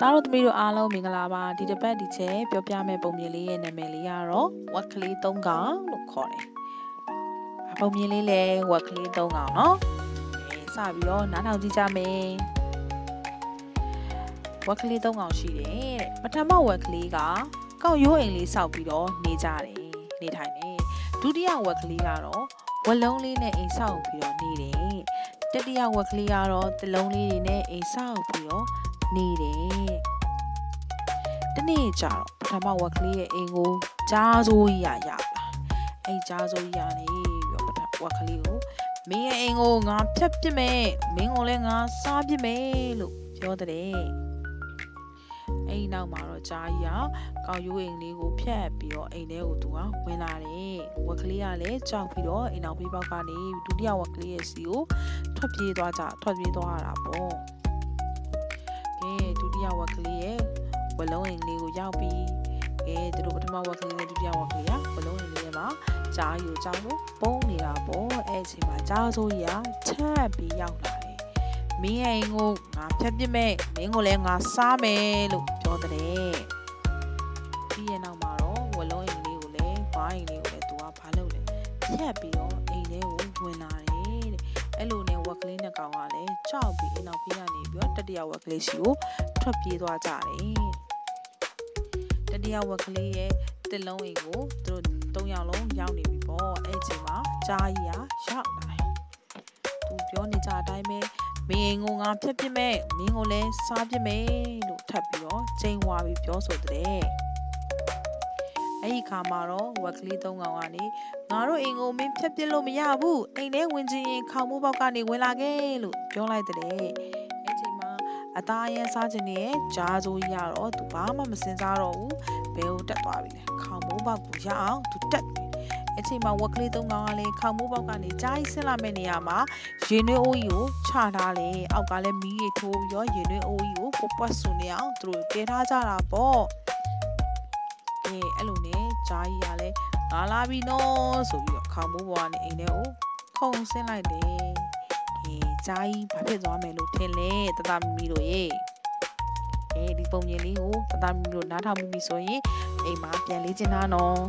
သားတို့သမီးတို့အားလုံးမင်္ဂလာပါဒီတစ်ပတ်ဒီချက်ပြောပြမယ့်ပုံမြင်လေးရဲ့နာမည်လေးကတော့ဝက်ကလေး၃កောင်လို့ခေါ်တယ်။ပုံမြင်လေးလည်းဝက်ကလေး၃កောင်နော်။စပြီးတော့နားထောင်ကြည့်ကြမယ်။ဝက်ကလေး၃កောင်ရှိတယ်တဲ့။ပထမဝက်ကလေးကကောက်ရိုးအိမ်လေးဆောက်ပြီးတော့နေကြတယ်နေထိုင်တယ်။ဒုတိယဝက်ကလေးကတော့ဝက်လုံးလေးနဲ့အိမ်ဆောက်ပြီးတော့နေတယ်။တတိယဝက်ကလေးကတော့တလုံးလေးတွေနဲ့အိမ်ဆောက်ပြီးတော့နေတယ်တနေ့ကျတော့ပထမဝက်ကလေးရဲ့အိမ်ကိုကြားစိုးကြီးရလာအဲ့ကြားစိုးကြီးရနေပြီးတော့ပထမဝက်ကလေးကိုမင်းရဲ့အိမ်ကိုငါဖျက်ပစ်မယ်မင်းကိုလည်းငါစားပစ်မယ်လို့ပြောတဲ့အဲ့နောက်မှာတော့ကြားကြီးကကောက်ရိုးအိမ်လေးကိုဖျက်ပြီးတော့အိမ်ထဲကိုသူကဝင်လာတယ်ဝက်ကလေးကလည်းကြောက်ပြီးတော့အိမ်နောက်ဘေးပေါက်ကနေဒုတိယဝက်ကလေးရဲ့စီကိုထွက်ပြေးသွားရတာပေါ့ဒုတိယဝက်ကလေးရဲ့ဝလုံးအိမ်လေးကိုရောက်ပြီးသူတို့ပထမဝက်ကလေးနဲ့ဒုတိယဝက်ကလေးကဝလုံးအိမ်လေးမှာကြားယူကြောက်လို့ပုံနေတာပေါ့အဲ့အချိန်မှာကြားစိုးကြီးကချက်ပြီးရောက်လာတယ်မင်းရဲ့အိမ်ကိုငါဖျက်ပစ်မယ်မင်းကိုလည်းငါစားမယ်လို့ပြောတဲ့ပြီးရဲ့နောက်မှာတော့ဝလုံးအိမ်လေးကိုလည်းဝိုင်းအိမ်လေးကိုလည်းသူကဘာလုပ်လဲဖျက်ပြီးတော့အိမ်ထဲကိုဝင်လာတယ်တဲ့အဲ့လိုနဲ့ဝက်ကလေးနဲ့ကောင်ကလည်းကြောက်ပြီးအိမ်နောက်ပြေးကနေပြီးတော့တတိယဝက်ကလေးစီကိုထွက်ပြေးသွားကြတယ်တတိယဝက်ကလေးရဲ့တစ်လုံးအိမ်ကိုသူတို့၃ယောက်လုံးရောက်နေပြီပေါ့အဲ့အချိန်မှာကြားကြီးရောက်လာတယ်သူပြောနေကြအတိုင်းပဲမင်းအိမ်ကိုငါဖျက်ပစ်မယ်မင်းကိုလည်းစားပစ်မယ်လို့ထပ်ပြီးတော့ချိန်ဝါပြီးပြောဆိုတဲ့အဲ့ဒီခါမှာတော့ဝက်ကလေး၃ကောင်ကနေငါတို့အိမ်ကိုမင်းဖျက်ပစ်လို့မရဘူးအိမ်ထဲဝင်ချင်ရင်ခေါင်းမိုးပေါက်ကနေဝင်လာခဲ့လို့ပြောလိုက်တဲ့အဲ့ချိန်မှာအသားရန်စားခြင်းနဲ့ကြားစိုးကြီးရတော့သူဘာမှမစင်စားတော့ဘူးဘယ်ကိုတက်သွားပြီလဲခေါင်းမိုးပေါက်ကိုရအောင်သူတက်အချိန်မှာဝက်ကလေး၃ကောင်ကလည်းခေါင်းမိုးပေါက်ကနေကြားကြီးဆင်းလာမယ့်နေရာမှာရေနွေးအိုးကြီးကိုချထားတယ်အောက်ကလည်းမီးရီထိုးပြီးတော့ရေနွေးအိုးကြီးကိုပုတ်ပွတ်ဆူနေအောင်သူတို့တဲထားကြတာပေါ့အဲ့လိုနဲ့ကြားကြီးကလည်းငါလာပြီနော်ဆိုပြီးတော့ခေါင်းမိုးပေါ်ကနေအိမ်ထဲကိုခုန်ဆင်းလိုက်တယ်ကြားကြီးဘာဖြစ်သွားမယ်လို့ထင်လဲတသမီတို့ရေဒီပုံမြင်လေးကိုတသမီတို့နားထောင်မှုပြီဆိုရင်အိမ်မှာပြန်လေးကျင်တာနော်